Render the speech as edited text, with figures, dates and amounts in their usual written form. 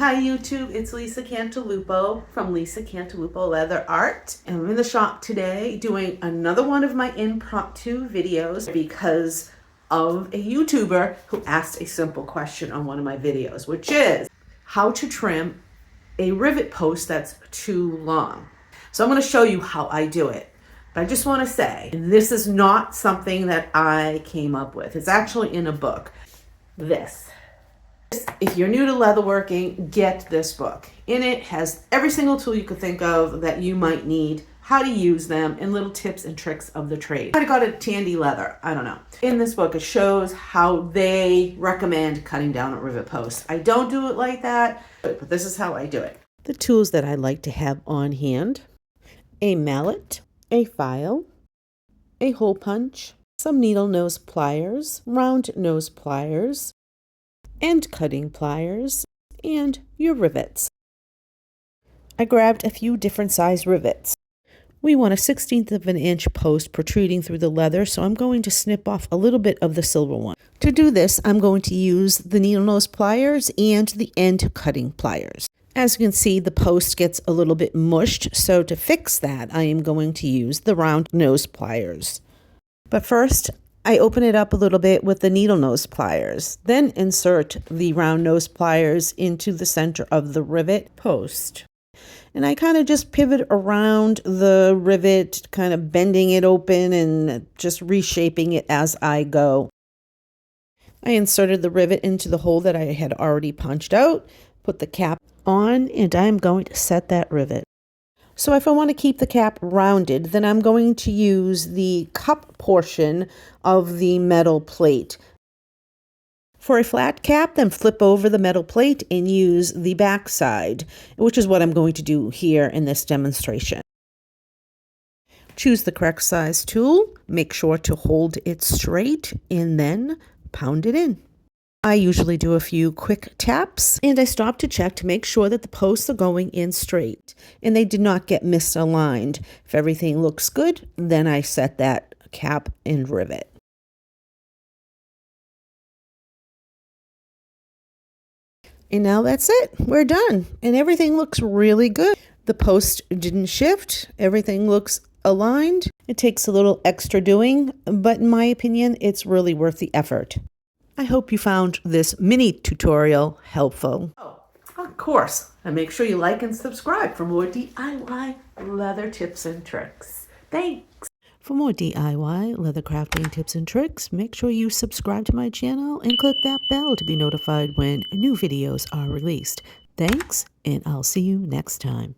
Hi YouTube, it's Lisa Cantalupo from Lisa Cantalupo Leather Art. And I'm in the shop today doing another one of my impromptu videos because of a YouTuber who asked a simple question on one of my videos, which is how to trim a rivet post that's too long. So I'm going to show you how I do it. But I just want to say, this is not something that I came up with. It's actually in a book. If you're new to leatherworking, get this book. In it has every single tool you could think of that you might need, how to use them, and little tips and tricks of the trade. I got a Tandy leather, I don't know. In this book, it shows how they recommend cutting down a rivet post. I don't do it like that, but this is how I do it. The tools that I like to have on hand: a mallet, a file, a hole punch, some needle nose pliers, round nose pliers, and cutting pliers, and your rivets. I grabbed a few different size rivets. We want a 1/16 of an inch post protruding through the leather, so I'm going to snip off a little bit of the silver one. To do this, I'm going to use the needle nose pliers and the end cutting pliers. As you can see, the post gets a little bit mushed, so to fix that, I am going to use the round nose pliers. But first, I open it up a little bit with the needle nose pliers, then insert the round nose pliers into the center of the rivet post. And I kind of just pivot around the rivet, kind of bending it open and just reshaping it as I go. I inserted the rivet into the hole that I had already punched out, put the cap on, and I'm going to set that rivet. So if I want to keep the cap rounded, then I'm going to use the cup portion of the metal plate. For a flat cap, then flip over the metal plate and use the back side, which is what I'm going to do here in this demonstration. Choose the correct size tool, make sure to hold it straight, and then pound it in. I usually do a few quick taps, and I stop to check to make sure that the posts are going in straight and they did not get misaligned. If everything looks good, then I set that cap and rivet. And now that's it. We're done. And everything looks really good. The post didn't shift. Everything looks aligned. It takes a little extra doing, but in my opinion, it's really worth the effort. I hope you found this mini tutorial helpful. Oh, of course. And make sure you like and subscribe for more DIY leather tips and tricks. Thanks. For more DIY leather crafting tips and tricks, make sure you subscribe to my channel and click that bell to be notified when new videos are released. Thanks, and I'll see you next time.